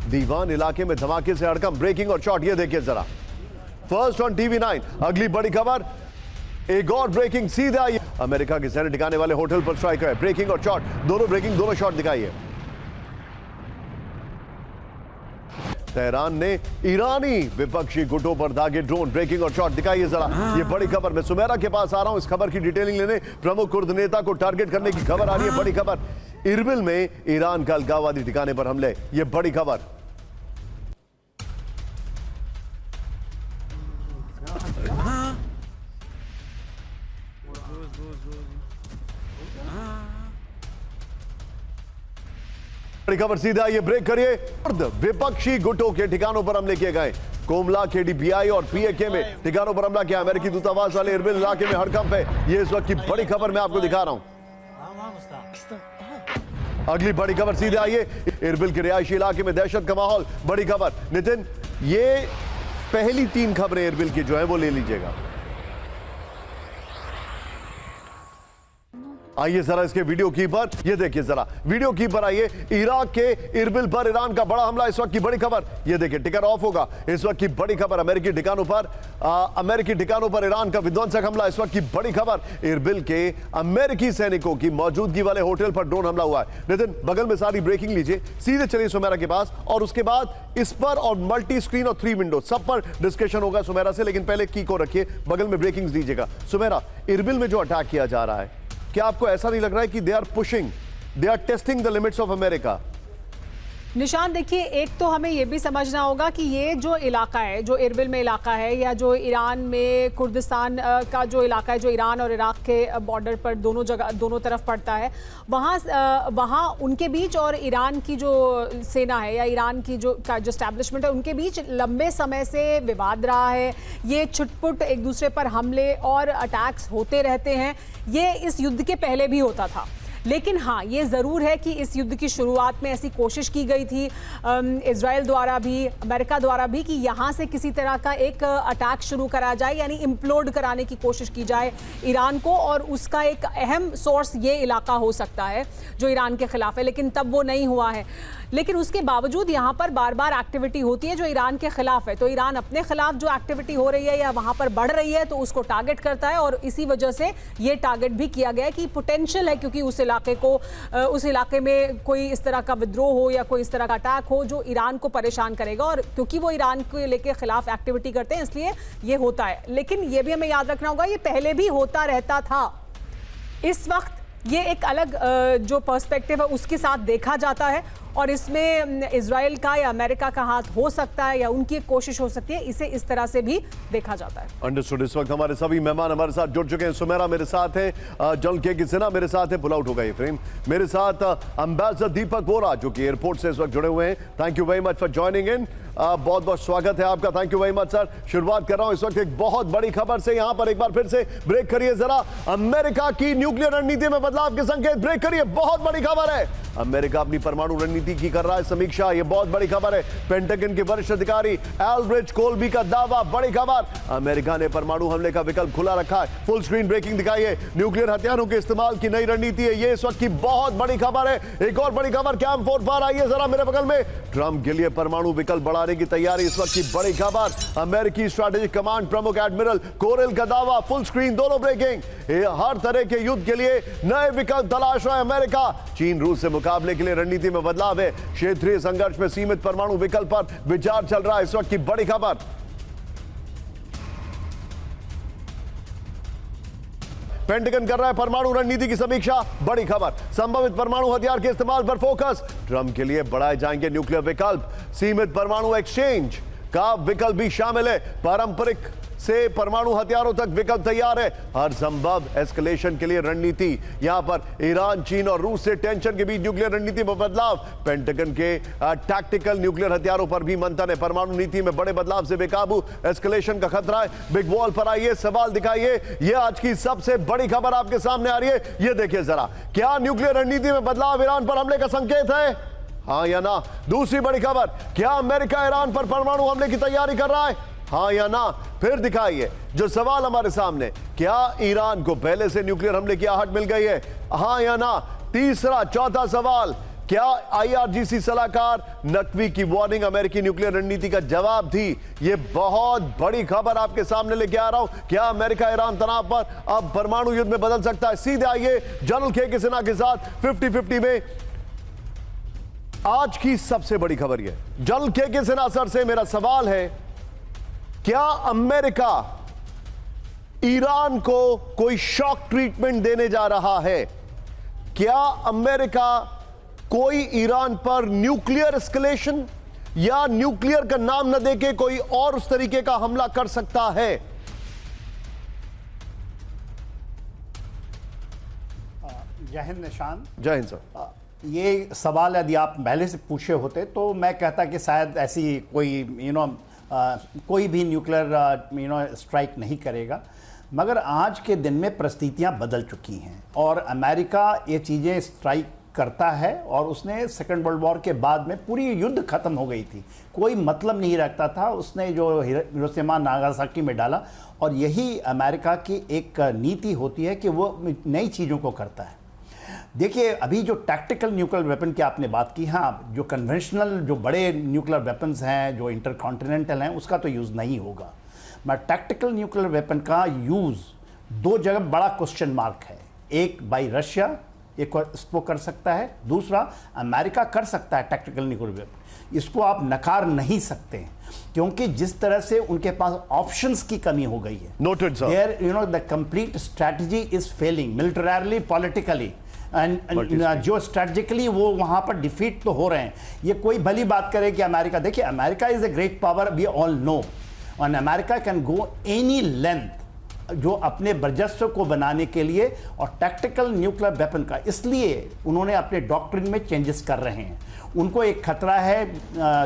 दीवान इलाके में धमाके से हड़कंप, ब्रेकिंग और शॉट। ये देखिए जरा, फर्स्ट ऑन टीवी 9। अगली बड़ी खबर, एक और ब्रेकिंग सीधा आई। अमेरिका के सैन्य ठिकाने वाले होटल पर स्ट्राइक है। ब्रेकिंग और शॉट, दोनों ब्रेकिंग, दोनों शॉट दिखाई है। तेहरान ने ईरानी विपक्षी गुटों पर दागे ड्रोन। ब्रेकिंग और शॉट दिखाइए जरा, ये बड़ी खबर। मैं सुमेरा के पास आ रहा हूं इस खबर की डिटेलिंग लेने। प्रमुख कुर्द नेता को टारगेट करने की खबर आ रही है। बड़ी खबर, इरबिल में ईरान का अलगाववादी ठिकाने पर हमले। ये बड़ी खबर। बड़ी खबर सीधा, ये ब्रेक करिए। विपक्षी गुटों के ठिकानों पर हमले किए गए। कोमला, केडीबीआई और पीएके में ठिकानों पर हमला किया। अमेरिकी दूतावास वाले इरबिल इलाके में हड़कंप है। ये इस वक्त की बड़ी खबर मैं आपको दिखा रहा हूं। अगली बड़ी खबर सीधे आइए, इरबिल के रिहायशी इलाके में दहशत का माहौल। बड़ी खबर नितिन, ये पहली 3 खबरें इरबिल की जो है वो ले लीजिएगा। आइए जरा इसके वीडियो की पर, ये देखिए जरा वीडियो की पर आइए। इराक के इरबिल पर ईरान का बड़ा हमला, इस वक्त की बड़ी खबर। ये देखिए टिकर ऑफ होगा। इस वक्त की बड़ी खबर, अमेरिकी ठिकानों पर ईरान का विध्वंसक हमला। इस वक्त की बड़ी खबर, इरबिल के अमेरिकी सैनिकों की मौजूदगी वाले होटल पर ड्रोन हमला हुआ है। नितिन, बगल में सारी ब्रेकिंग लीजिए, सीधे चलिए सुमेरा के पास, और उसके बाद इस पर और मल्टी स्क्रीन और 3 विंडो सब पर डिस्कशन होगा सुमेरा से। लेकिन पहले की को रखिए, बगल में ब्रेकिंग दीजिएगा। सुमेरा, इरबिल में जो अटैक किया जा रहा है, क्या आपको ऐसा नहीं लग रहा है कि they are testing the limits of America? निशान, देखिए, एक तो हमें यह भी समझना होगा कि ये जो इलाका है, जो इरबिल में इलाका है, या जो ईरान में कुर्दिस्तान का जो इलाका है, जो ईरान और इराक के बॉर्डर पर दोनों तरफ पड़ता है, वहाँ उनके बीच और ईरान की जो सेना है या ईरान की जो एस्टैब्लिशमेंट है, उनके बीच लंबे समय से विवाद रहा है। ये छुटपुट एक दूसरे पर हमले और अटैक्स होते रहते हैं। ये इस युद्ध के पहले भी होता था। लेकिन हाँ, ये ज़रूर है कि इस युद्ध की शुरुआत में ऐसी कोशिश की गई थी इजराइल द्वारा भी, अमेरिका द्वारा भी, कि यहाँ से किसी तरह का एक अटैक शुरू करा जाए, यानी इम्प्लोड कराने की कोशिश की जाए ईरान को। और उसका एक अहम सोर्स ये इलाका हो सकता है जो ईरान के खिलाफ है, लेकिन तब वो नहीं हुआ है। लेकिन उसके बावजूद यहाँ पर बार बार एक्टिविटी होती है जो ईरान के खिलाफ है। तो ईरान अपने खिलाफ जो एक्टिविटी हो रही है या वहाँ पर बढ़ रही है, तो उसको टारगेट करता है। और इसी वजह से ये टारगेट भी किया गया है कि पोटेंशियल है, क्योंकि उस इलाके में कोई इस तरह का विद्रोह हो या कोई इस तरह का अटैक हो जो ईरान को परेशान करेगा। और क्योंकि वो ईरान को लेके खिलाफ एक्टिविटी करते हैं, इसलिए ये होता है। लेकिन ये भी हमें याद रखना होगा, ये पहले भी होता रहता था। इस वक्त ये एक अलग जो पर्सपेक्टिव है उसके साथ देखा जाता है, और इसमें इजराइल का या अमेरिका का हाथ हो सकता है या उनकी कोशिश हो सकती है, इसे इस तरह से भी देखा जाता है। अंडरस्टूड। इस वक्त हमारे सभी मेहमान हमारे साथ जुड़ चुके हैं। सुमेरा मेरे साथ है, जनरल के सिन्हा मेरे साथ है, पुल आउट होगा ये फ्रेम। मेरे साथ एम्बेसडर दीपक वोरा जो कि एयरपोर्ट से इस वक्त जुड़े हुए हैं। Thank you very much for joining in. बहुत बहुत स्वागत है आपका। Thank you very much sir. शुरुआत कर रहा हूं इस वक्त एक बहुत बड़ी खबर से। यहां पर एक बार फिर से ब्रेक करिए जरा, अमेरिका की न्यूक्लियर रणनीति में बदलाव के संकेत। ब्रेक करिए, बहुत बड़ी खबर है। अमेरिका अपनी परमाणु रणनीति की कर रहा है समीक्षा, यह बहुत बड़ी खबर है। पेंटागन के वरिष्ठ अधिकारी एल्ब्रिज कोल्बी का दावा, बड़ी खबर। अमेरिका ने परमाणु हमले का विकल्प खुला रखा है। फुल स्क्रीन ब्रेकिंग दिखाइए, न्यूक्लियर हथियारों के इस्तेमाल की नई रणनीति है, यह इस वक्त की बहुत बड़ी खबर है। एक और बड़ी खबर कैंप 4 पर आइए जरा मेरे बगल में, ट्रंप के लिए परमाणु विकल्प बढ़ाने की तैयारी, इस वक्त की बड़ी खबर। अमेरिकी स्ट्रेटेजिक कमांड प्रमुख एडमिरल कोरेल का दावा, फुल स्क्रीन दोनों ब्रेकिंग। हर तरह के युद्ध के लिए नए विकल्प तलाश रहा है अमेरिका। चीन रूस से मुकाबले के लिए रणनीति में बदलाव है। क्षेत्रीय संघर्ष में सीमित परमाणु विकल्प पर विचार चल रहा है, इस वक्त की बड़ी खबर। पेंटागन कर रहा है परमाणु रणनीति की समीक्षा, बड़ी खबर। संभावित परमाणु हथियार के इस्तेमाल पर फोकस। ट्रंप के लिए बढ़ाए जाएंगे न्यूक्लियर विकल्प। सीमित परमाणु एक्सचेंज का विकल्प भी शामिल है। पारंपरिक से परमाणु हथियारों तक विकल्प तैयार है। हर संभव एस्केलेशन के लिए रणनीति। यहां पर ईरान, चीन और रूस से टेंशन के बीच न्यूक्लियर रणनीति में बदलाव। पेंटागन के टैक्टिकल न्यूक्लियर हथियारों पर भी मंथन है। परमाणु नीति में बड़े बदलाव से बेकाबू एस्केलेशन का खतरा है। बिग वॉल पर आइए, सवाल दिखाइए। यह आज की सबसे बड़ी खबर आपके सामने आ रही है, यह देखिए जरा। क्या न्यूक्लियर रणनीति में बदलाव ईरान पर हमले का संकेत है, हाँ या ना? दूसरी बड़ी खबर, क्या अमेरिका ईरान पर परमाणु हमले की तैयारी कर रहा है, हाँ या ना? फिर दिखाइए जो सवाल हमारे सामने, क्या ईरान को पहले से न्यूक्लियर हमले की आहट मिल गई है, हाँ या ना? तीसरा, चौथा सवाल, क्या आईआरजीसी सलाहकार नकवी की वार्निंग अमेरिकी न्यूक्लियर रणनीति का जवाब थी? यह बहुत बड़ी खबर आपके सामने लेके आ रहा हूं। क्या अमेरिका ईरान तनाव पर अब परमाणु युद्ध में बदल सकता है? सीधे आइए जनरल के सिन्हा के साथ 50-50 में। आज की सबसे बड़ी खबर यह, जनरल के सिन्हा सर से मेरा सवाल है, क्या अमेरिका ईरान को कोई शॉक ट्रीटमेंट देने जा रहा है? क्या अमेरिका कोई ईरान पर न्यूक्लियर एस्केलेशन या न्यूक्लियर का नाम न देके कोई और उस तरीके का हमला कर सकता है? जय हिंद निशान। जय हिंद सर। ये सवाल यदि आप पहले से पूछे होते तो मैं कहता कि शायद ऐसी कोई कोई भी न्यूक्लियर स्ट्राइक नहीं करेगा, मगर आज के दिन में परिस्थितियां बदल चुकी हैं और अमेरिका ये चीज़ें स्ट्राइक करता है। और उसने सेकेंड वर्ल्ड वॉर के बाद में पूरी युद्ध खत्म हो गई थी, कोई मतलब नहीं रखता था, उसने जो हिरोशिमा नागासाकी में डाला। और यही अमेरिका की एक नीति होती है कि वो नई चीज़ों को करता है। देखिए, अभी जो टैक्टिकल न्यूक्लियर वेपन की आपने बात की, हाँ, जो कन्वेंशनल जो बड़े न्यूक्लियर वेपन्स हैं, जो इंटरकॉन्टिनेंटल हैं, उसका तो यूज़ नहीं होगा। मगर टैक्टिकल न्यूक्लियर वेपन का यूज़ दो जगह बड़ा क्वेश्चन मार्क है। एक बाई रशिया एक इसको कर सकता है, दूसरा अमेरिका कर सकता है टैक्टिकल न्यूक्लियर वेपन। इसको आप नकार नहीं सकते क्योंकि जिस तरह से उनके पास ऑप्शंस की कमी हो गई है। Noted sir. There the complete strategy is failing militarily, politically and जो स्ट्रेटजिकली वो वहां पर डिफीट तो हो रहे हैं। ये कोई भली बात करे कि अमेरिका, देखिए America is a great power, we all know, and America can go any length जो अपने वर्चस्व को बनाने के लिए और टैक्टिकल न्यूक्लियर वेपन का। इसलिए उन्होंने अपने डॉक्ट्रिन में चेंजेस कर रहे हैं। उनको एक खतरा है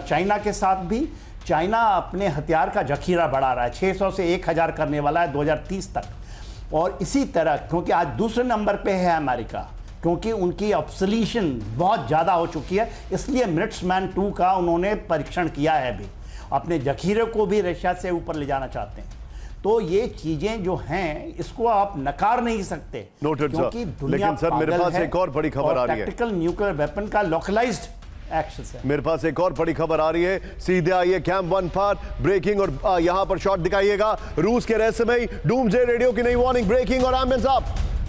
चाइना के साथ भी। चाइना अपने हथियार का जखीरा बढ़ा रहा है, 600 से 1000 करने वाला है 2030 तक। और इसी तरह क्योंकि आज दूसरे नंबर पे है अमेरिका, क्योंकि उनकी ऑब्सोल्यूशन बहुत ज़्यादा हो चुकी है, इसलिए मिनिट्समैन 2 का उन्होंने परीक्षण किया है। अभी अपने जखीरे को भी रशिया से ऊपर ले जाना चाहते हैं। तो ये चीजें जो हैं इसको आप नकार नहीं सकते, क्योंकि दुनिया लेकिन सर मेरे पास एक और बड़ी खबर आ रही है। टैक्टिकल न्यूक्लियर वेपन का लोकलाइज्ड एक्शन है। मेरे पास एक और बड़ी खबर आ रही है। सीधे आइए कैंप 1 पर ब्रेकिंग और यहां पर शॉट दिखाइएगा। रूस के रहस्यमयी डूम्सडे रेडियो की नई वार्निंग, ब्रेकिंग और एम्बुलेंस अप।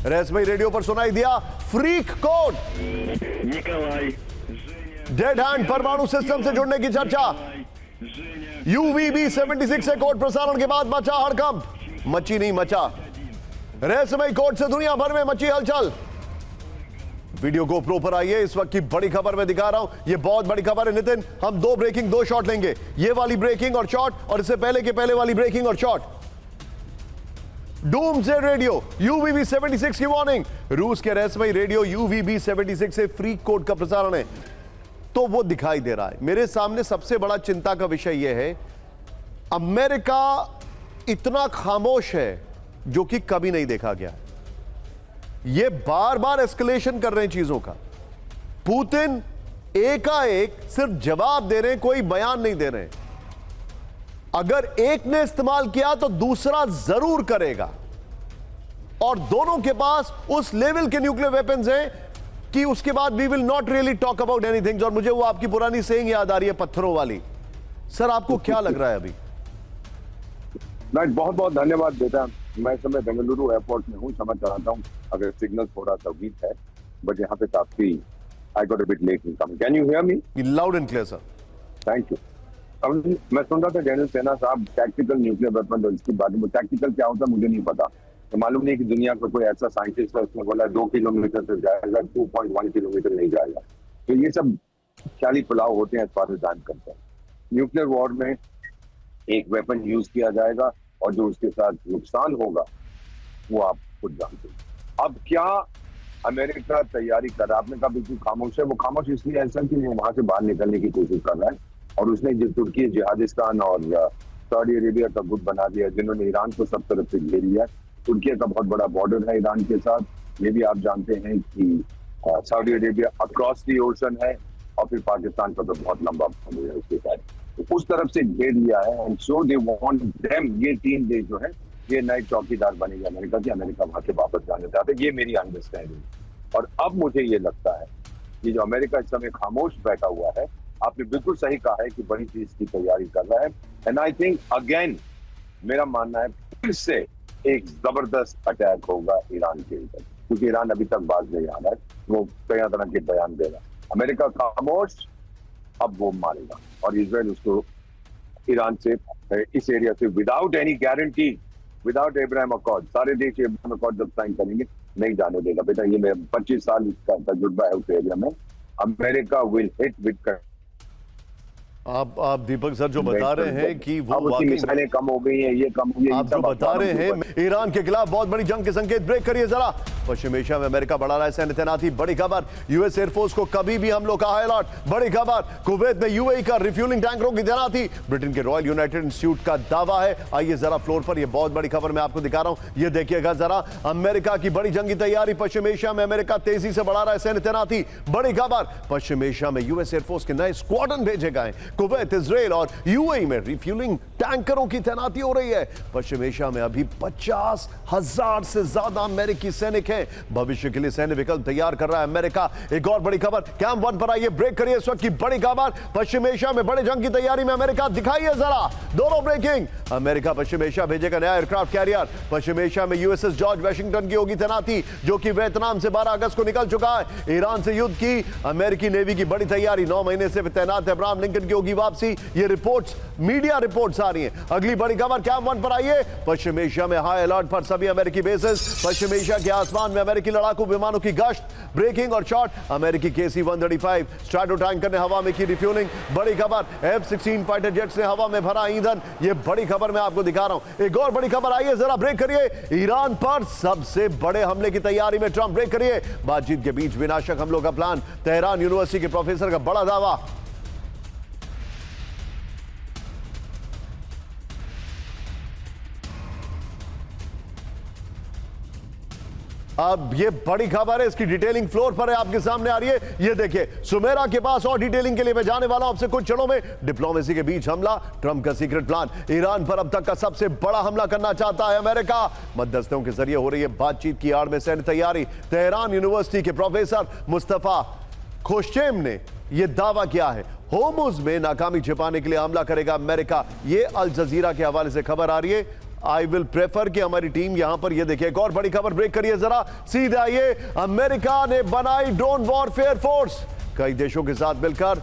रहस्यमयी रेडियो पर सुनाई दिया फ्रीक कोड, डेड हैंड परमाणु सिस्टम से जुड़ने की चर्चा। UVB 76 से कोड प्रसारण के बाद मचा हड़कंप, मची नहीं मचा। रहस्यमयी कोड से दुनिया भर में मची हलचल। वीडियो GoPro पर आइए, इस वक्त की बड़ी खबर मैं दिखा रहा हूं। यह बहुत बड़ी खबर है नितिन। हम 2 ब्रेकिंग 2 शॉट लेंगे, ये वाली ब्रेकिंग और शॉट, और इससे पहले के पहले वाली ब्रेकिंग और शॉट। डूम्सडे रेडियो UVB 76 की वार्निंग। रूस के रहस्यमयी रेडियो UVB 76 से फ्री कोड का प्रसारण है, तो वो दिखाई दे रहा है। मेरे सामने सबसे बड़ा चिंता का विषय यह है, अमेरिका इतना खामोश है जो कि कभी नहीं देखा गया। ये बार बार एस्केलेशन कर रहे हैं चीजों का। पुतिन एकाएक सिर्फ जवाब दे रहे हैं, कोई बयान नहीं दे रहे हैं। अगर एक ने इस्तेमाल किया तो दूसरा जरूर करेगा, और दोनों के पास उस लेवल के न्यूक्लियर वेपन्स हैं कि उसके बाद we will not really talk about anything. और मुझे वो आपकी पुरानी सेइंग याद आ रही है, पत्थरों वाली। सर आपको क्या लग रहा है अभी? बहुत बहुत धन्यवाद बेटा। मैं समय बेंगलुरु एयरपोर्ट में हूँ, क्षमा चाहता हूँ अगर सिग्नल थोड़ा सा वीक है, बट यहाँ पे काफी I got a bit late in coming. Can you hear me? Loud and clear sir. Thank you. अब मैं सुन रहा था जनरल सेना साहब टैक्टिकल न्यूक्लियर वेपन, और इसकी बात में टैक्टिकल क्या होता है मुझे नहीं पता। तो मालूम नहीं कि दुनिया का कोई ऐसा साइंटिस्ट है उसने बोला 2 किलोमीटर से जाएगा, 2.1 किलोमीटर नहीं जाएगा। तो ये सब ख्याली पुलाव होते हैं, करता है। न्यूक्लियर वॉर में एक वेपन यूज किया जाएगा और जो उसके साथ नुकसान होगा वो आप खुद जानते हैं। अब क्या अमेरिका तैयारी कर रहा है? आपने कहा बिल्कुल खामोश है। वो खामोश इसलिए ऐसा कि वो वहां से बाहर निकलने की कोशिश कर रहा है, और उसने जो तुर्की, जिहादिस्तान और सऊदी अरेबिया का गुट बना दिया, जिन्होंने ईरान को सब तरफ से घेर लिया। तुर्की का बहुत बड़ा बॉर्डर है ईरान के साथ। ये भी आप जानते हैं कि Saudi Arabia across the ocean है, और फिर पाकिस्तान का तो बहुत लंबा बॉर्डर है उसके साथ। तो उस तरफ से घेर लिया है, and so they want them, ये 3 देश जो है ये नए चौकीदार बनेगा अमेरिका की। अमेरिका वहां से वापस जाना चाहते हैं, ये मेरी अंडरस्टैंडिंग। और अब मुझे ये लगता है ये जो अमेरिका इस समय खामोश बैठा हुआ है, आपने बिल्कुल सही कहा है कि बड़ी चीज की तैयारी कर रहा है। एंड आई थिंक अगेन मेरा मानना है फिर से एक जबरदस्त अटैक होगा ईरान के ऊपर, क्योंकि ईरान अभी तक बाज नहीं आ रहा है, वो कई तरह के बयान देगा। अमेरिका खामोश, अब वो मारेगा और इजराइल उसको ईरान से इस एरिया से without any guarantee, without Abraham accord, सारे देश एब्राहिम अकॉर्ड जब साइन करेंगे नहीं जाने देगा। बेटा ये मेरा 25 साल का तजुर्बा है उस एरिया में। अमेरिका विल हिट विद आप दीपक सर जो बता रहे हैं कि वो वाकई मिसाइलें कम हो गई हैं, ये कम हुई है, आप जो बता रहे हैं ईरान के खिलाफ बहुत बड़ी जंग के संकेत ब्रेक करिए जरा। पश्चिम एशिया में अमेरिका बढ़ा रहा है सैन्य तैनाती, बड़ी खबर। यूएस एयरफोर्स को कभी भी हमलों का हाई अलर्ट, बड़ी खबर। कुवैत में यूएई का रिफ्यूलिंग टैंकरों की तैनाती, ब्रिटेन के रॉयल यूनाइटेड इंस्टीट्यूट का दावा है। आइए जरा फ्लोर पर, यह बहुत बड़ी खबर मैं आपको दिखा रहा हूं, ये देखिएगा जरा। अमेरिका की बड़ी जंगी तैयारी, पश्चिम एशिया में अमेरिका तेजी से बढ़ा रहा है सैन्य तैनाती, बड़ी खबर। पश्चिम एशिया में यूएस एयरफोर्स के नए स्क्वाड्रन भेजे गए, कुवैत, इजराइल और यूएई में रिफ्यूलिंग टैंकरों की तैनाती हो रही है। पश्चिम एशिया में अभी 50,000 से ज्यादा अमेरिकी सैनिक हैं। भविष्य के लिए सैन्य विकल्प तैयार कर रहा है अमेरिका। एक और बड़ी खबर, कैंप 1 पर आइए, ब्रेक करिए इस वक्त की बड़ी खबर। पश्चिम एशिया में बड़े जंग की तैयारी में अमेरिका, दिखाइए जरा दोनों ब्रेकिंग। अमेरिका पश्चिम एशिया भेजेगा नया एयरक्राफ्ट कैरियर। पश्चिम एशिया में यूएसएस जॉर्ज वाशिंगटन की होगी तैनाती, जो कि वियतनाम से 12 अगस्त को निकल चुका है। ईरान से युद्ध की अमेरिकी नेवी की बड़ी तैयारी, 9 महीने से तैनात अब्राहम लिंकन की होगी वापसी। ये रिपोर्ट्स, मीडिया रिपोर्ट्स आ रही हैं। अगली बड़ी खबर कैंप 1 पर आइए। पश्चिम एशिया में हाई अलर्ट पर सभी अमेरिकी बेसेस। पश्चिम एशिया के आसमान में अमेरिकी लड़ाकू विमानों की गश्त, ब्रेकिंग और शॉट। अमेरिकी KC-135 स्ट्रैटो टैंकर ने हवा में की रिफ्यूलिंग, बड़ी खबर। F-16 फाइटर जेट्स ने हवा में भरा ईंधन, ये बड़ी खबर मैं आपको दिखा रहा हूं। एक और बड़ी खबर, आइए जरा ब्रेक करिए। ईरान पर सबसे बड़े हमले की तैयारी में ट्रंप, ब्रेक करिए। बातचीत के बीच विनाशक हमलों का प्लान, तेहरान यूनिवर्सिटी के प्रोफेसर का बड़ा दावा। अब ये बड़ी खबर है, इसकी डिटेलिंग फ्लोर पर है, आपके सामने आ रही है। ये देखिए, सुमेरा के पास और डिटेलिंग के लिए मैं जाने वाला हूं आपसे कुछ क्षणों में। डिप्लोमेसी के बीच हमला, ट्रंप का सीक्रेट प्लान। ईरान पर अब तक का सबसे बड़ा हमला करना चाहता है अमेरिका। मध्यस्थों के जरिए हो रही है बातचीत की आड़ में सैन्य तैयारी। तेहरान यूनिवर्सिटी के प्रोफेसर मुस्तफा खोशचेम ने यह दावा किया है, होर्मुज में नाकामी छिपाने के लिए हमला करेगा अमेरिका। यह अल जजीरा के हवाले से खबर आ रही है। आई विल प्रेफर कि हमारी टीम यहां पर, यह देखिए एक और बड़ी खबर, ब्रेक करिए जरा, सीधे आइए। अमेरिका ने बनाई ड्रोन वॉरफेयर फोर्स, कई देशों के साथ मिलकर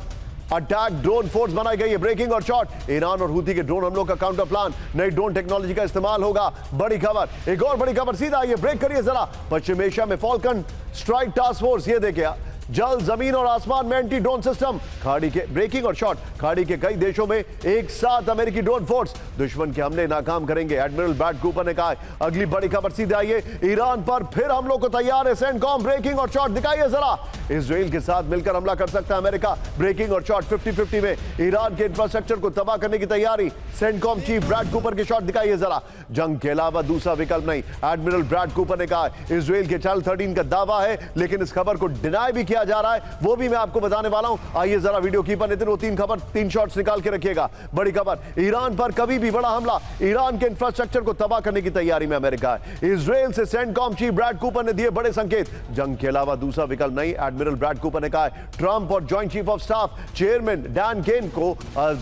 अटैक ड्रोन फोर्स बनाई गई है, ब्रेकिंग और शॉट। ईरान और हूती के ड्रोन हमलों का काउंटर प्लान, नई ड्रोन टेक्नोलॉजी का इस्तेमाल होगा, बड़ी खबर। एक और बड़ी खबर, सीधा आइए, ब्रेक करिए जरा। पश्चिम एशिया में फॉल्कन स्ट्राइक टास्क फोर्स, ये देखिए जल, जमीन और आसमान में एंटी ड्रोन सिस्टम, खाड़ी के ब्रेकिंग और शॉट। खाड़ी के कई देशों में एक साथ अमेरिकी ड्रोन फोर्स दुश्मन के हमले नाकाम करेंगे, एडमिरल ब्रैड कूपर ने कहा। अगली बड़ी खबर, सीधे आइए। ईरान पर फिर हमलों को तैयार है सेंटकॉम, ब्रेकिंग और शॉट, दिखाइए जरा। इजराइल के साथ मिलकर हमला कर सकता है अमेरिका, ब्रेकिंग और शॉट 50-50 में। ईरान के इंफ्रास्ट्रक्चर को तबाह करने की तैयारी, सेंटकॉम चीफ ब्रैड कूपर के शॉट, दिखाइए जरा। जंग के अलावा दूसरा विकल्प नहीं, एडमिरल ब्रैड कूपर ने कहा। इजराइल के चैनल 13 का दावा है, लेकिन इस खबर को डिनाई भी किया जा रहा है, वो भी मैं आपको बताने वाला हूं। आइए जरा वीडियो कीपर नितिन वो 3 शॉट्स निकाल के रखिएगा। बड़ी खबर, ईरान पर कभी भी बड़ा हमला, ईरान के इंफ्रास्ट्रक्चर को तबाह करने की तैयारी में अमेरिका है। इजराइल से सेंटकॉम चीफ ब्रैड कूपर ने दिए बड़े संकेत, जंग के अलावा दूसरा विकल्प नहीं, एडमिरल ब्रैड कूपर ने कहा। ट्रंप और joint chief of staff chairman Dan Caine को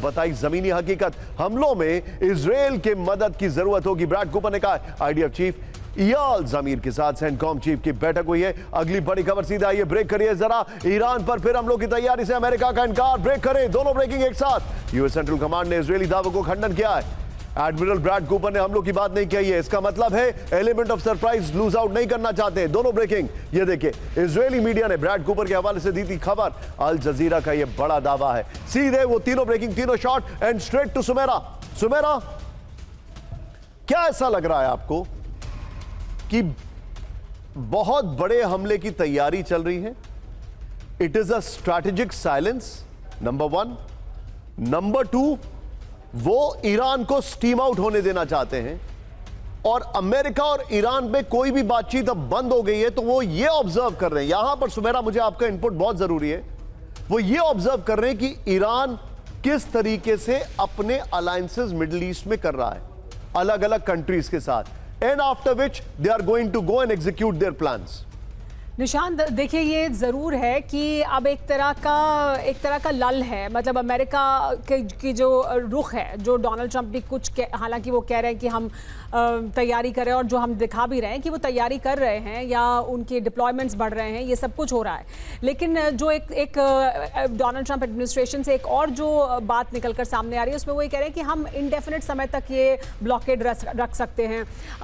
बताई जमीनी हकीकत, हमलों में इजराइल के मदद की जरूरत होगी, ब्रैड कूपर ने कहा। आईडीएफ चीफ इयाल जमीर के साथ सेंटकॉम चीफ की बैठक हुई है। अगली बड़ी खबर, सीधा आइए, ब्रेक करिए जरा। ईरान पर फिर हमलों की तैयारी से अमेरिका का इनकार, ब्रेक करें, दोनों ब्रेकिंग एक साथ। यूएस सेंट्रल कमांड ने इजरायली दावों को खंडन किया है। एडमिरल ब्रैड कूपर ने हमलों की बात नहीं कही है, इसका मतलब है element of surprise lose out नहीं करना चाहते, दोनों ब्रेकिंग। ये देखिए, इजरायली मीडिया ने ब्रैड कूपर के हवाले से दी थी खबर, अल जजीरा का यह बड़ा दावा है। सीधे वो तीनों ब्रेकिंग, तीनों shot and straight to Sumera. Sumera, क्या ऐसा लग रहा है आपको कि बहुत बड़े हमले की तैयारी चल रही है? It is a strategic silence, number 1। Number 2, वो ईरान को स्टीम आउट होने देना चाहते हैं, और अमेरिका और ईरान में कोई भी बातचीत अब बंद हो गई है, तो वो ये ऑब्जर्व कर रहे हैं, यहां पर सुमेरा मुझे आपका इनपुट बहुत जरूरी है, वो ये ऑब्जर्व कर रहे हैं कि ईरान किस तरीके से अपने अलायंसेस मिडिल ईस्ट में कर रहा है अलग अलग कंट्रीज के साथ, and after which they are going to go and execute their plans. Nishant, देखिए ये ज़रूर है कि अब एक तरह का लल है। मतलब अमेरिका की जो रुख है, जो डोनाल्ड ट्रंप भी हालांकि वो कह रहे हैं कि हम तैयारी कर रहे हैं, और जो हम दिखा भी रहे हैं कि वो तैयारी कर रहे हैं या उनके डिप्लॉयमेंट्स बढ़ रहे हैं, ये सब कुछ हो रहा है। लेकिन जो एक डोनाल्ड ट्रंप एडमिनिस्ट्रेशन से एक और जो बात निकल कर सामने आ रही है, उसमें वो ये कह रहे हैं कि हम इंडेफिनिट समय तक ये ब्लॉकेड रख सकते हैं।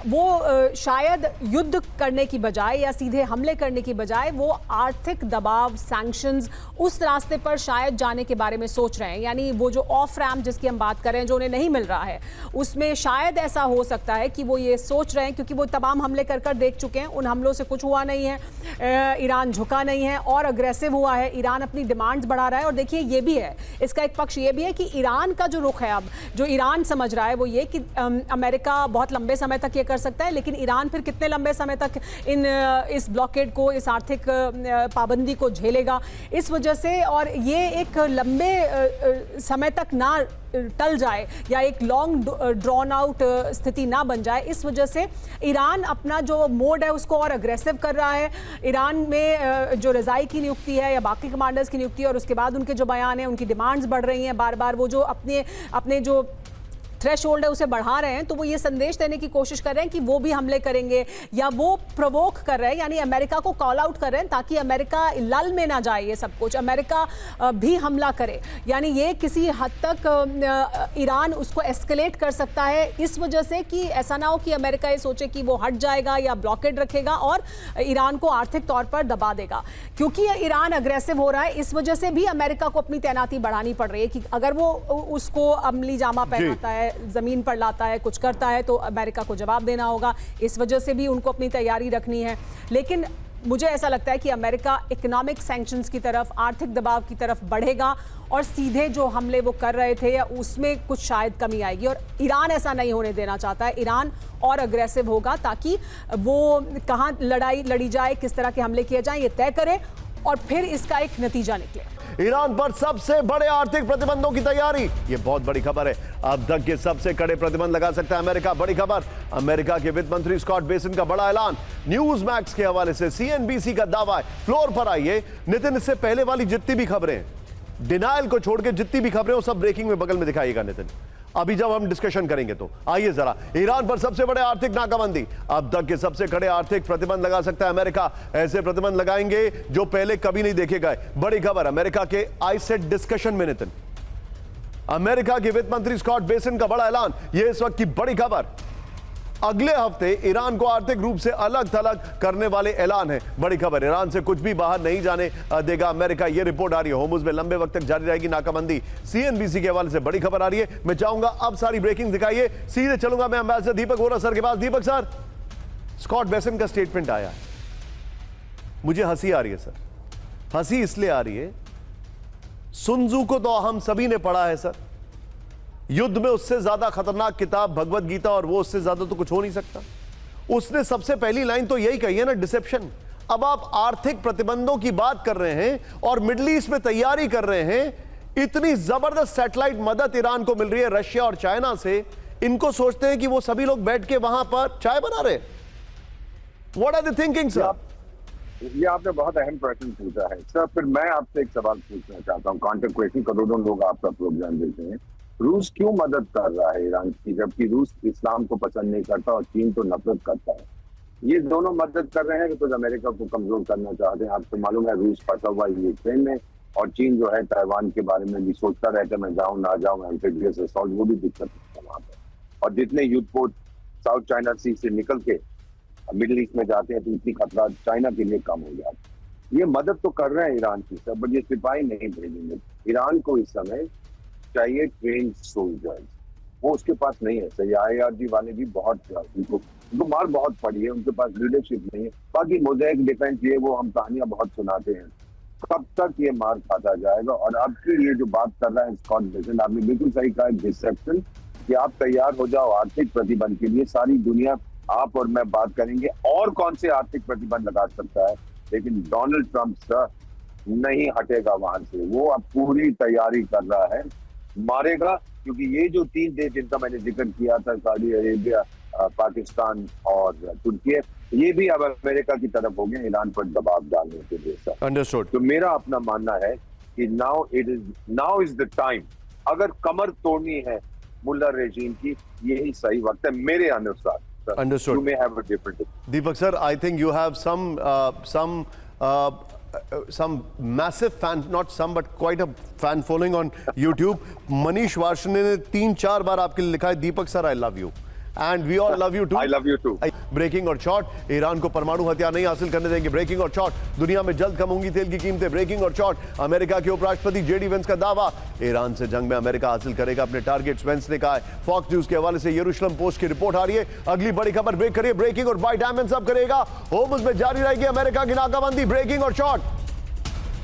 वो शायद युद्ध करने की बजाय या सीधे हमले करने की बजाय वो आर्थिक दबाव, सैंक्शंस, उस रास्ते पर शायद जाने के बारे में सोच रहे हैं। यानी वो जो ऑफ रैम्प जिसकी हम बात कर रहे हैं, जो उन्हें नहीं मिल रहा है, उसमें शायद ऐसा हो सकता है कि वो ये सोच रहे हैं, क्योंकि वो तमाम हमले कर देख चुके हैं, उन हमलों से कुछ हुआ नहीं है, ईरान झुका नहीं है और अग्रेसिव हुआ है। ईरान अपनी डिमांड्स बढ़ा रहा है। और देखिए ये भी है, इसका एक पक्ष ये भी है कि ईरान का जो रुख है, अब जो ईरान समझ रहा है वो ये कि अमेरिका बहुत लंबे समय तक ये कर सकता है, लेकिन ईरान फिर कितने लंबे समय तक इस ब्लॉकेड को, इस आर्थिक पाबंदी को झेलेगा। इस वजह से, और ये एक लंबे समय तक ना टल जाए या एक लॉन्ग ड्रॉन आउट स्थिति ना बन जाए, इस वजह से ईरान अपना जो मोड है उसको और अग्रेसिव कर रहा है। ईरान में जो रज़ाई की नियुक्ति है या बाकी कमांडर्स की नियुक्ति है, और उसके बाद उनके जो बयान हैं, उनकी डिमांड्स बढ़ रही हैं बार बार। वो जो अपने जो थ्रेशोल्ड है उसे बढ़ा रहे हैं, तो वो ये संदेश देने की कोशिश कर रहे हैं कि वो भी हमले करेंगे, या वो प्रोवोक कर रहे हैं, यानी अमेरिका को कॉल आउट कर रहे हैं ताकि अमेरिका लल में ना जाए। ये सब कुछ अमेरिका भी हमला करे, यानी ये किसी हद तक ईरान उसको एस्केलेट कर सकता है, इस वजह से कि ऐसा ना हो कि अमेरिका ये सोचे कि वो हट जाएगा या ब्लॉकेड रखेगा और ईरान को आर्थिक तौर पर दबा देगा। क्योंकि ईरान अग्रेसिव हो रहा है, इस वजह से भी अमेरिका को अपनी तैनाती बढ़ानी पड़ रही है कि अगर वो उसको अमली जामा पहनाता है, जमीन पर लाता है, कुछ करता है, तो अमेरिका को जवाब देना होगा। इस वजह से भी उनको अपनी तैयारी रखनी है। लेकिन मुझे ऐसा लगता है कि अमेरिका इकोनॉमिक सैंक्शंस की तरफ, आर्थिक दबाव की तरफ बढ़ेगा, और सीधे जो हमले वो कर रहे थे या उसमें कुछ शायद कमी आएगी। और ईरान ऐसा नहीं होने देना चाहता है। ईरान और अग्रेसिव होगा ताकि वो कहाँ लड़ाई लड़ी जाए, किस तरह के हमले किए जाएं, ये तय करे और फिर इसका एक नतीजा निकले। ईरान पर सबसे बड़े आर्थिक प्रतिबंधों की तैयारी, यह बहुत बड़ी खबर है। अब तक के सबसे कड़े प्रतिबंध लगा सकता है अमेरिका। बड़ी खबर, अमेरिका के वित्त मंत्री स्कॉट बेसिन का बड़ा ऐलान। न्यूज मैक्स के हवाले से सीएनबीसी का दावा है। फ्लोर पर आइए नितिन, इससे पहले वाली जितनी भी खबरें, डिनायल को छोड़ के जितनी भी खबरें, वो सब ब्रेकिंग में बगल में दिखाइएगा नितिन, अभी जब हम डिस्कशन करेंगे तो। आइए जरा, ईरान पर सबसे बड़े आर्थिक नाकाबंदी, अब तक के सबसे कड़े आर्थिक प्रतिबंध लगा सकता है अमेरिका। ऐसे प्रतिबंध लगाएंगे जो पहले कभी नहीं देखे गए। बड़ी खबर अमेरिका के आईसेट डिस्कशन में नितिन, अमेरिका के वित्त मंत्री स्कॉट बेसिन का बड़ा ऐलान, यह इस वक्त की बड़ी खबर। अगले हफ्ते ईरान को आर्थिक रूप से अलग थलग करने वाले ऐलान है। बड़ी खबर, ईरान से कुछ भी बाहर नहीं जाने देगा अमेरिका, यह रिपोर्ट आ रही है। होर्मुज में लंबे वक्त तक जारी रहेगी नाकाबंदी, सीएनबीसी के हवाले से बड़ी खबर आ रही है। मैं चाहूंगा अब सारी ब्रेकिंग दिखाइए। सीधे चलूंगा मैं एम्बेसडर दीपक वोरा सर के पास। दीपक सर, स्कॉट बेसिन का स्टेटमेंट आया है, मुझे हंसी आ रही है सर। हंसी इसलिए आ रही है, सुन त्सू को तो हम सभी ने पढ़ा है सर, युद्ध में उससे ज्यादा खतरनाक किताब भगवत गीता, और वो उससे ज्यादा तो कुछ हो नहीं सकता। उसने सबसे पहली लाइन तो यही कही है ना, डिसेप्शन। अब आप आर्थिक प्रतिबंधों की बात कर रहे हैं और मिडिल ईस्ट में तैयारी कर रहे हैं। इतनी जबरदस्त सैटेलाइट मदद ईरान को मिल रही है रशिया और चाइना से, इनको सोचते हैं कि वो सभी लोग बैठ के वहां पर चाय बना रहे। What are the thinking sir? ये आपने बहुत अहम प्रश्न पूछा है सर। फिर मैं आपसे एक सवाल पूछना चाहता हूँ, काउंटर क्वेश्चन। करोड़ों लोग आपका प्रोग्राम देखते हैं। रूस क्यों मदद कर रहा है ईरान की, जबकि रूस इस्लाम को पसंद नहीं करता और चीन तो नफरत करता है? ये दोनों मदद कर रहे हैं तो अमेरिका को कमजोर करना चाहते हैं। आपको मालूम है रूस फंसा हुआ है यूक्रेन में, और चीन जो है ताइवान के बारे में भी सोचता रहता है, मैं जाऊं ना जाऊं, एम्फिबियस असॉल्ट, वो भी दिक्कत है वहां पर। और जितने युद्ध पोत साउथ चाइना सी से निकल के मिडिल ईस्ट में जाते हैं तो इतनी खतरा चाइना के लिए कम हो जाता है। ये मदद तो कर रहे हैं ईरान की सब, बट ये सिपाही नहीं भेजेंगे। ईरान को इस समय चाहिए ट्रेन सोल्जर्स, वो उसके पास नहीं है। सही, IRG वाले भी बहुत, उनको मार बहुत पड़ी है, उनके पास लीडरशिप नहीं है। बाकी मोज़ैक डिफेंस, ये वो हम कहानियां बहुत सुनाते हैं, कब तक ये मार खाता जाएगा? और अब की ये जो बात कर रहा है स्कॉट बेसिन, आपने बिल्कुल सही कहा, डिसेप्शन, कि आप तैयार हो जाओ आर्थिक प्रतिबंध के लिए। सारी दुनिया, आप और मैं बात करेंगे और कौन से आर्थिक प्रतिबंध लगा सकता है, लेकिन डोनाल्ड ट्रंप सर नहीं हटेगा वहां से। वो अब पूरी तैयारी कर रहा है, मारेगा। क्योंकि ये जो 3 देश जिनका मैंने जिक्र किया था, सऊदी अरेबिया, पाकिस्तान और तुर्की है, ये भी अब अमेरिका की तरफ हो गए ईरान पर दबाव डालने के लिए सर। अंडरस्टूड। तो मेरा अपना मानना है कि नाउ इज द टाइम, अगर कमर तोड़नी है मुल्ला रेजीम की, यही सही वक्त है मेरे अनुसार। Understood. You may have a different opinion. Deepak sir, I think you have some massive fan, not some but quite a fan following on YouTube. Manish Varshney ने 3-4 बार आपके लिए लिखा है, Deepak sir I love you, and we all love you too. I love you too. Breaking और short, Iran को परमाणु हथियार नहीं हासिल करने देंगे। ब्रेकिंग और शॉर्ट, दुनिया में जल्द कम होंगी तेल की कीमतें। ब्रेकिंग और शॉर्ट, अमेरिका के उपराष्ट्रपति जेडी वेंस का दावा, ईरान से जंग में अमेरिका हासिल करेगा अपने टारगेट्स, वेंस ने कहा है। फॉक्स न्यूज के हवाले से यरूशलेम पोस्ट की रिपोर्ट आ रही है। अगली बड़ी खबर ब्रेक करिए, ब्रेकिंग और बाय डायमंड सब करेगा। होर्मुज में जारी रहेगी अमेरिका की नाकाबंदी। ब्रेकिंग और शॉर्ट,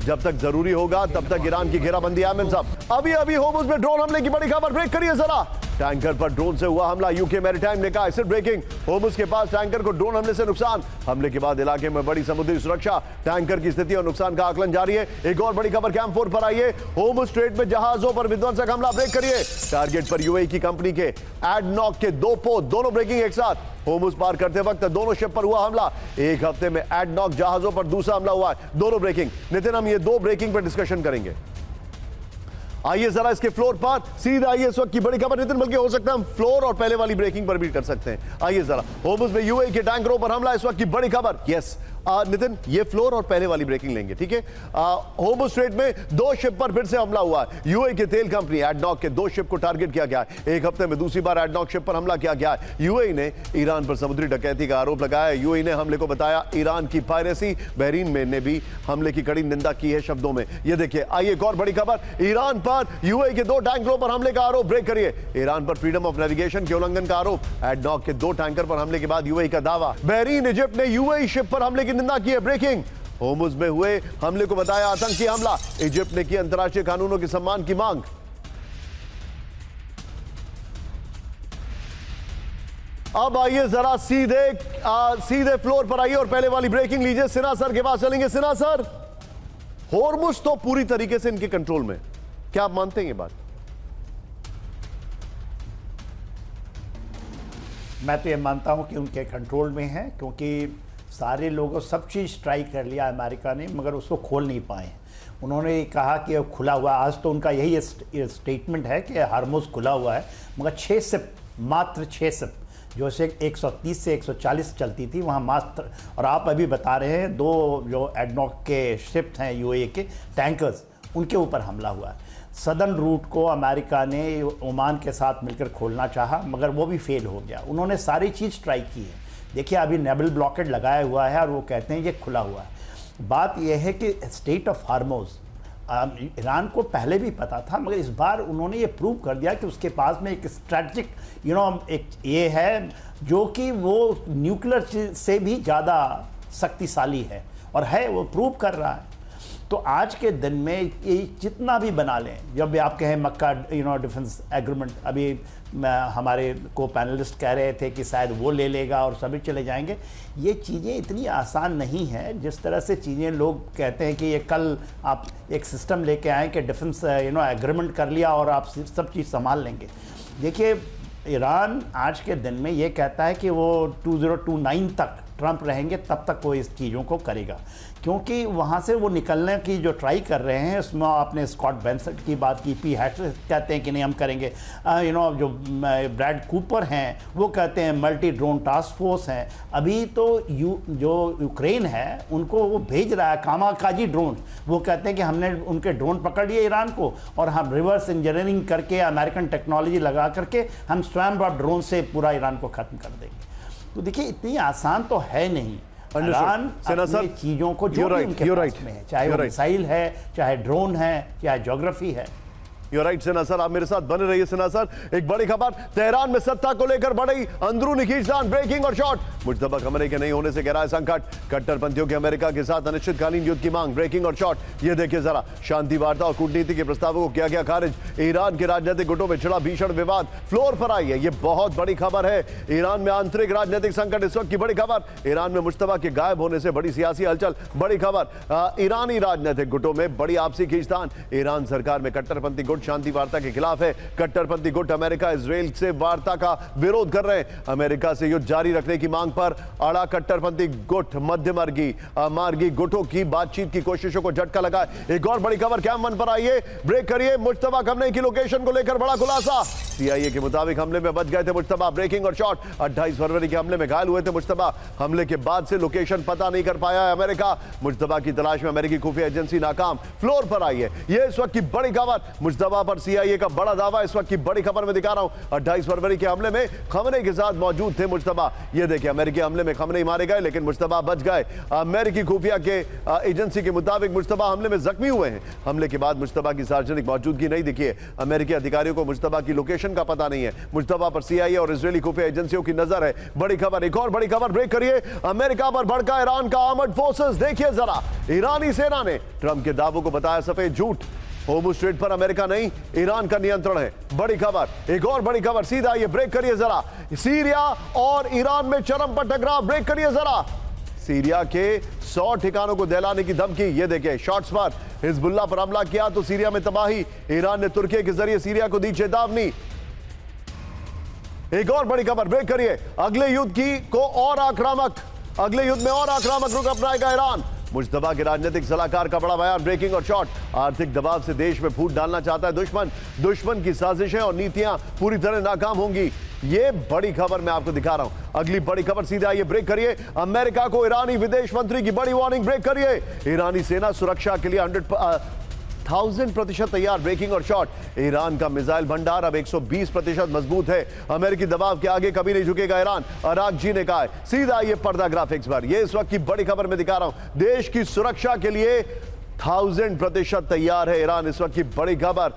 जब तक जरूरी होगा तब तक ईरान की घेराबंदी। आमिन साहब, अभी होर्मुज में ड्रोन हमले की बड़ी खबर, ब्रेक करिए जरा। टैंकर पर ड्रोन से हुआ हमला, यूके मैरीटाइम ने कहा सिर्फ ब्रेकिंग। होर्मुज के पास टैंकर को ड्रोन हमले से नुकसान, हमले के बाद इलाके में बड़ी समुद्री सुरक्षा। टैंकर की स्थिति और नुकसान का आकलन जारी है। एक और बड़ी खबर कैंप 4 पर आई है, होर्मुज स्ट्रेट में जहाजों पर विध्वंसक हमला। ब्रेक करिए, टारगेट पर यूएई की कंपनी के एडनॉक के 2 पोत, दोनों ब्रेकिंग एक साथ। होर्मुज पार करते वक्त दोनों शिप पर हुआ हमला। एक हफ्ते में एडनॉक जहाजों पर दूसरा हमला हुआ है, दोनों ब्रेकिंग। नितिन, हम ये 2 ब्रेकिंग पर डिस्कशन करेंगे। आइए जरा इसके फ्लोर पर सीधा आइए, इस वक्त की बड़ी खबर नितिन, बल्कि हो सकता है हम फ्लोर और पहले वाली ब्रेकिंग पर भी कर सकते हैं। आइए जरा, होर्मुज में यूएई के टैंकरों पर हमला, इस वक्त की बड़ी खबर। यस नितिन, ये फ्लोर और पहले वाली ब्रेकिंग लेंगे, ठीक है। होर्मुज स्ट्रेट में 2 शिप पर फिर से हमला हुआ है। यूएई के तेल कंपनी एडनॉक के 2 शिप को टारगेट किया गया है। एक हफ्ते में दूसरी बार एडनॉक शिप पर हमला किया गया है। यूएई ने ईरान पर समुद्री डकैती का आरोप लगाया है। यूएई ने हमले को बताया ईरान की पायरेसी। बहरीन में ने भी हमले की कड़ी निंदा की है शब्दों में। ये देखिए, आइए एक और बड़ी खबर, ईरान पर यूएई के 2 टैंकरों पर हमले का आरोप। ब्रेक करिए, ईरान पर फ्रीडम ऑफ नेविगेशन के उल्लंघन का आरोप। एडनॉक के 2 टैंकर पर हमले के बाद यूएई का दावा। बहरीन इजिप्ट ने यूएई शिप पर हमले की निंदा की है। ब्रेकिंग, होर्मुज में हुए हमले को बताया आतंकी हमला। इजिप्ट ने की अंतर्राष्ट्रीय कानूनों के सम्मान की मांग। अब आइए जरा सीधे फ्लोर पर आइए और पहले वाली ब्रेकिंग लीजिए। सिन्हा सर के पास चलेंगे। सिन्हा सर, होर्मुज तो पूरी तरीके से इनके कंट्रोल में, क्या आप मानते हैं ये बात? मैं तो ये मानता हूं कि उनके कंट्रोल में है, क्योंकि सारे लोगों सब चीज़ ट्राई कर लिया अमेरिका ने, मगर उसको खोल नहीं पाए। उन्होंने कहा कि खुला हुआ, आज तो उनका यही स्टेटमेंट है कि हार्मुज खुला हुआ है, मगर 6 शिप, मात्र 6 शिप, जो से 130 से 140 चलती थी वहाँ मात्र। और आप अभी बता रहे हैं 2 जो एडनॉक के शिप्स हैं यूएई के टैंकर्स, उनके ऊपर हमला हुआ है। सदर्न रूट को अमेरिका ने ओमान के साथ मिलकर खोलना चाहा, मगर वो भी फेल हो गया। उन्होंने सारी चीज़ ट्राई की है। देखिए, अभी नेवल ब्लॉकेड लगाया हुआ है और वो कहते हैं ये खुला हुआ है। बात यह है कि स्टेट ऑफ हार्मुज ईरान को पहले भी पता था, मगर इस बार उन्होंने ये प्रूव कर दिया कि उसके पास में एक स्ट्रैटेजिक एक ये है जो कि वो न्यूक्लियर से भी ज़्यादा शक्तिशाली है, और है वो प्रूव कर रहा है। तो आज के दिन में ये जितना भी बना लें, जब भी आप कहें मक्का डिफेंस एग्रीमेंट, अभी हमारे को पैनलिस्ट कह रहे थे कि शायद वो ले लेगा और सभी चले जाएंगे, ये चीज़ें इतनी आसान नहीं है जिस तरह से चीज़ें लोग कहते हैं कि ये कल आप एक सिस्टम लेके आए कि डिफेंस एग्रीमेंट कर लिया और आप सब चीज़ संभाल लेंगे। देखिए, ईरान आज के दिन में ये कहता है कि वो 2029 तक ट्रंप रहेंगे, तब तक वो इस चीज़ों को करेगा, क्योंकि वहाँ से वो निकलने की जो ट्राई कर रहे हैं, उसमें आपने स्कॉट बेंसेंट की बात की, पी हैटरिक कहते हैं कि नहीं हम करेंगे, जो ब्रैड कूपर हैं वो कहते हैं मल्टी ड्रोन टास्क फोर्स हैं। अभी तो जो यूक्रेन है उनको वो भेज रहा है कामाकाजी ड्रोन, वो कहते हैं कि हमने उनके ड्रोन पकड़ लिए ईरान को, और हम रिवर्स इंजीनियरिंग करके अमेरिकन टेक्नोलॉजी लगा करके हम स्वयं ड्रोन से पूरा ईरान को ख़त्म कर देंगे। तो देखिए, इतनी आसान तो है नहीं। ईरान अपनी चीज़ों को जो भी उनके पास में है, चाहे वो मिसाइल है, चाहे ड्रोन है, चाहे ज्योग्राफी है। You're right, सिन्हा सर, आप मेरे साथ बने रहिए। सिन्हा सर, एक बड़ी खबर, तेहरान में सत्ता को लेकर बड़ी अंदरूनी खींचतान। ब्रेकिंग और शॉर्ट, मुज्तबा कमरे के नहीं होने से गहरा संकट, कट्टरपंथियों की अमेरिका के साथ अनिश्चितकालीन युद्ध की मांग। ब्रेकिंग और शॉर्ट, ये देखिए जरा, शांति वार्ता और कूटनीति के प्रस्तावों को किया गया खारिज। ईरान के राजनीतिक गुटों में छिड़ा भीषण विवाद, फ्लोर पर आई है, ये बहुत बड़ी खबर है। ईरान में आंतरिक राजनीतिक संकट, इस वक्त की बड़ी खबर। ईरान में मुज्तबा के गायब होने से बड़ी सियासी हलचल, बड़ी खबर। ईरानी राजनीतिक गुटों में बड़ी आपसी खींचतान। ईरान सरकार में कट्टरपंथी गुट गुट शांति वार्ता के खिलाफ है। कट्टरपंथी गुट अमेरिका इजराइल से वार्ता का विरोध कर रहे हैं। अमेरिका से युद्ध जारी रखने की मांग पर अड़ा कट्टरपंथी गुट मार्गी गुटों की बातचीत की कोशिशों को झटका लगा। एक और बड़ी खबर कैम वन पर आई है, ब्रेक करिए। मुश्तबा खमनेई की लोकेशन को लेकर बड़ा खुलासा। सीआईए के मुताबिक हमले में बच गए थे मुश्तबा। ब्रेकिंग और शॉट, 28 फरवरी के हमले में घायल हुए थे मुश्तबा। हमले के बाद से लोकेशन पता नहीं कर पाया है अमेरिका। मुश्तबा की तलाश में अमेरिकी खुफिया एजेंसी नाकाम। फ्लोर पर आई है यह इस वक्त की बड़ी खबर। मुश्तबा पर सीआईए का बड़ा दावा इस वक्त की बड़ी खबर में दिखा रहा हूं। 28 फरवरी के हमले में खमनेई के साथ मौजूद थे मुश्तबा। यह देखिए, अमेरिकी हमले में खमनेई मारे गए लेकिन मुश्तबा बच गए। अमेरिकी खुफिया के एजेंसी के मुताबिक मुश्तबा हमले में जख्मी हुए हैं। हमले के बाद मुश्तबा की सार्वजनिक मौजूदगी नहीं दिखी है। अमेरिकी अधिकारियों को मुश्तबा की लोकेशन का पता नहीं है। मुश्तबा पर सीआईए और इजरायली खुफिया एजेंसियों की नजर है। बड़ी खबर, एक और बड़ी खबर, ब्रेक करिए। अमेरिका पर भड़का ईरान का आर्मर्ड फोर्सेस। देखिए जरा, ईरानी सेना ने ट्रंप के दावों को बताया सफेद झूठ। होर्मुज स्ट्रेट पर अमेरिका नहीं, ईरान का नियंत्रण है। बड़ी खबर, एक और बड़ी खबर, सीधा ये ब्रेक करिए जरा। सीरिया और ईरान में चरम पर टकराव। ब्रेक करिए जरा। सीरिया के 100 ठिकानों को दहलाने की धमकी। ये देखिए, शॉट्स पर हिजबुल्लाह पर हमला किया तो सीरिया में तबाही। ईरान ने तुर्की के जरिए सीरिया को दी चेतावनी। एक और बड़ी खबर, ब्रेक करिए। अगले युद्ध में और आक्रामक रुख अपनाएगा ईरान। मुश्तबा के राजनीतिक सलाहकार का बड़ा बयान। ब्रेकिंग और शॉट, आर्थिक दबाव से देश में फूट डालना चाहता है दुश्मन की साजिशें और नीतियां पूरी तरह नाकाम होंगी। ये बड़ी खबर मैं आपको दिखा रहा हूं। अगली बड़ी खबर सीधा आइए, ब्रेक करिए। अमेरिका को ईरानी विदेश मंत्री की बड़ी वार्निंग। ब्रेक करिए। ईरानी सेना सुरक्षा के लिए 1000% तैयार। ब्रेकिंग और शॉट, ईरान का मिसाइल भंडार अब 120% मजबूत है। अमेरिकी दबाव के आगे कभी नहीं झुकेगा ईरान, अरागची ने कहा है। सीधा ये पर्दा ग्राफिक्स पर, ये इस वक्त की बड़ी खबर में दिखा रहा हूं। देश की सुरक्षा के लिए 1000% तैयार है ईरान। इस वक्त की बड़ी खबर,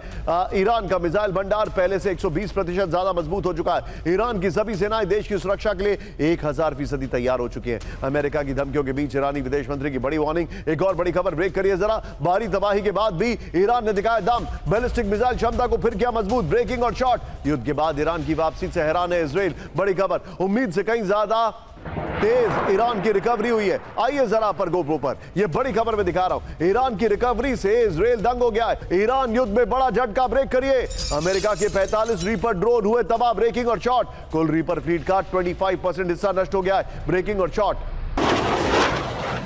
ईरान का मिसाइल भंडार पहले से 120% ज्यादा मजबूत हो चुका है। ईरान की सभी सेनाएं देश की सुरक्षा के लिए 1000% तैयार हो चुकी हैं। अमेरिका की धमकियों के बीच ईरानी विदेश मंत्री की बड़ी वार्निंग। एक और बड़ी खबर, ब्रेक करिए जरा। भारी तबाही के बाद भी ईरान ने दिखाया दम, बैलिस्टिक मिसाइल क्षमता को फिर किया मजबूत। ब्रेकिंग और शॉट, युद्ध के बाद ईरान की वापसी से हैरान है इजराइल। बड़ी खबर, उम्मीद से कहीं ज्यादा तेज ईरान की रिकवरी हुई है। आइए जरा पर गोप्रो पर, यह बड़ी खबर में दिखा रहा हूं। ईरान की रिकवरी से इजराइल दंग हो गया है। ईरान युद्ध में बड़ा झटका। ब्रेक करिए। अमेरिका के 45 रीपर ड्रोन हुए तबाह। ब्रेकिंग और शॉट, कुल रीपर फ्लीट का 25% हिस्सा नष्ट हो गया है। ब्रेकिंग और शॉट,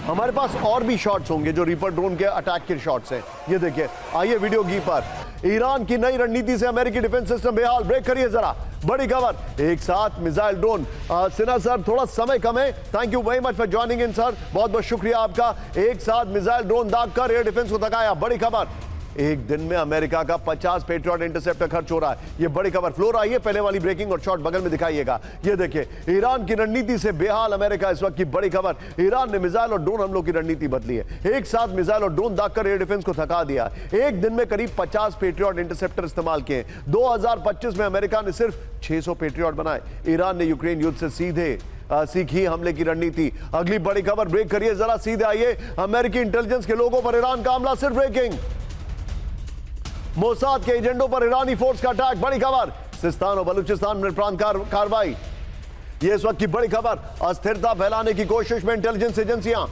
हमारे पास और भी शॉट्स होंगे जो रीपर ड्रोन के अटैक के शॉट्स हैं। ये देखिए, आइए वीडियो की पर। ईरान की नई रणनीति से अमेरिकी डिफेंस सिस्टम बेहाल। ब्रेक करिए जरा। बड़ी खबर, एक साथ मिसाइल ड्रोन। सिन्हा सर, थोड़ा समय कम है। Thank you very much for joining in sir, बहुत बहुत शुक्रिया आपका। एक साथ मिसाइल ड्रोन दागकर एयर डिफेंस को थकाया। बड़ी खबर, एक दिन में अमेरिका का 50 पेट्रियट इंटरसेप्टर खर्च हो रहा है। ये बड़ी खबर। फ्लोर आइए, पहले वाली ब्रेकिंग और शॉट बगल में दिखाइएगा। ये देखिए, ईरान की रणनीति से बेहाल अमेरिका। इस वक्त की बड़ी खबर, ईरान ने मिसाइल और ड्रोन हमलों की रणनीति बदली है। एक साथ मिसाइल और ड्रोन दागकर एयर डिफेंस को थका दिया। एक दिन में करीब 50 पेट्रियट इंटरसेप्टर इस्तेमाल किए। 2025 में अमेरिका ने सिर्फ 600 पेट्रियट बनाए। ईरान ने यूक्रेन युद्ध से सीधे सीखी हमले की रणनीति। अगली बड़ी खबर, ब्रेक करिए जरा। सीधे आइए, अमेरिकी इंटेलिजेंस के लोगों पर ईरान का हमला। सिर्फ ब्रेकिंग, मोसाद के एजेंडों पर ईरानी फोर्स का अटैक। बड़ी खबर, सिस्तान और बलूचिस्तान में प्रांत कार्रवाई। यह इस वक्त की बड़ी खबर। अस्थिरता फैलाने की कोशिश में इंटेलिजेंस एजेंसियां।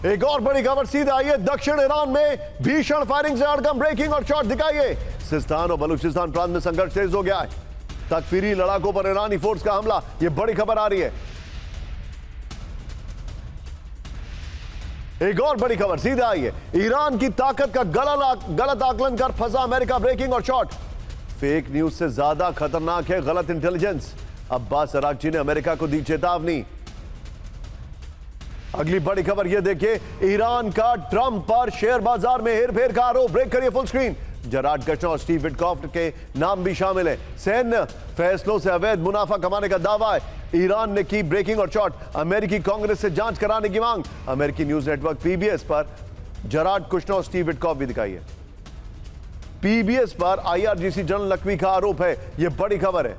एक और बड़ी खबर सीधे आइए, दक्षिण ईरान में भीषण फायरिंग से हड़कंप। ब्रेकिंग और शॉट दिखाइए। सिस्तान और बलूचिस्तान प्रांत में संघर्ष तेज हो गया है। तकफीरी लड़ाकों पर ईरानी फोर्स का हमला। यह बड़ी खबर आ रही है। एक और बड़ी खबर सीधे आई है, ईरान की ताकत का गलत आकलन कर फंसा अमेरिका। ब्रेकिंग और शॉट, फेक न्यूज से ज्यादा खतरनाक है गलत इंटेलिजेंस। अब्बास अरागची ने अमेरिका को दी चेतावनी। अगली बड़ी खबर यह देखिए, ईरान का ट्रंप पर शेयर बाजार में हेरफेर का आरोप। ब्रेक करिए फुल स्क्रीन। जराड कुश्नेर और स्टीव विटकॉफ के नाम भी शामिल है। सैन्य फैसलों से अवैध मुनाफा कमाने का दावा है। ईरान ने की ब्रेकिंग और शॉट, अमेरिकी कांग्रेस से जांच कराने की मांग। अमेरिकी न्यूज नेटवर्क पीबीएस पर जराड कुश्नेर और स्टीव विटकॉफ भी दिखाई है। पीबीएस पर आईआरजीसी जनरल नकवी का आरोप है। यह बड़ी खबर है।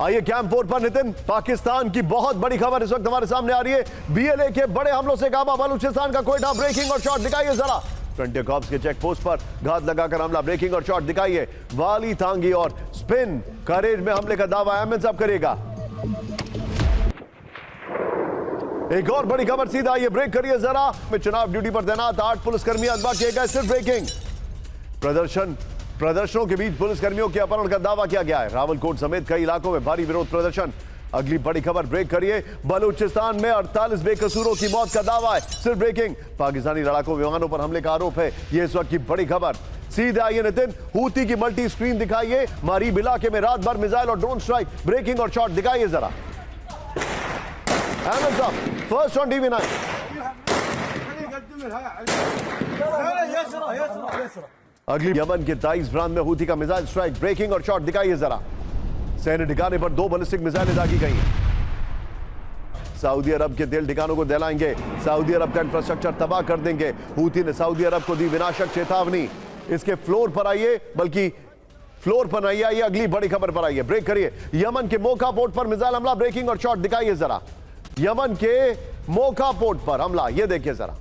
आइए कैंप 4 पर नितिन, पाकिस्तान की बहुत बड़ी खबर इस वक्त हमारे सामने आ रही है। बीएलए के बड़े हमलों से काबा बलूचिस्तान का कोयटा। ब्रेकिंग और शॉट दिखाइए जरा। फ्रंटियर कॉर्प्स के चेक पोस्ट पर घात लगाकर हमला। ब्रेकिंग और शॉट दिखाइए। वाली तांगी और स्पिन करेज में हमले का दावा एमएन साहब करेगा। एक और बड़ी खबर सीधा ये ब्रेक करिए जरा। में चुनाव ड्यूटी पर तैनात 8 पुलिसकर्मी अगवा किए गए। सिर्फ ब्रेकिंग प्रदर्शनों के बीच पुलिसकर्मियों के अपहरण का दावा किया गया है। रावलकोट समेत कई इलाकों में भारी विरोध प्रदर्शन। अगली बड़ी खबर ब्रेक करिए। बलूचिस्तान में 48 बेकसूरों की मौत का दावा है। सिर्फ ब्रेकिंग पाकिस्तानी लड़ाकू विमानों पर हमले का आरोप है। यह इस वक्त की बड़ी खबर। सीधे आइए नितिन, हूती की मल्टी स्क्रीन दिखाइए। मारीब इलाके में रात भर मिसाइल और ड्रोन स्ट्राइक। ब्रेकिंग और शॉट दिखाइए जरा। अहमद साहब, फर्स्ट ऑन टीवी 9। अगली यमन के ताइज प्रांत में हूती का मिसाइल स्ट्राइक। ब्रेकिंग और शॉट दिखाइए जरा। सैन्य ठिकाने पर 2 बैलिस्टिक मिसाइलें दागी गई। सऊदी अरब के तेल ठिकानों को दहलाएंगे। सऊदी अरब का इंफ्रास्ट्रक्चर तबाह कर देंगे। हूती ने सऊदी अरब को दी विनाशक चेतावनी। इसके फ्लोर पर आइए, बल्कि फ्लोर पर नहीं आइए, अगली बड़ी खबर पर आइए। ब्रेक करिए। यमन के मोका पोर्ट पर मिसाइल हमला। ब्रेकिंग और शॉट दिखाइए जरा। यमन के मोका पोर्ट पर हमला, यह देखिए जरा।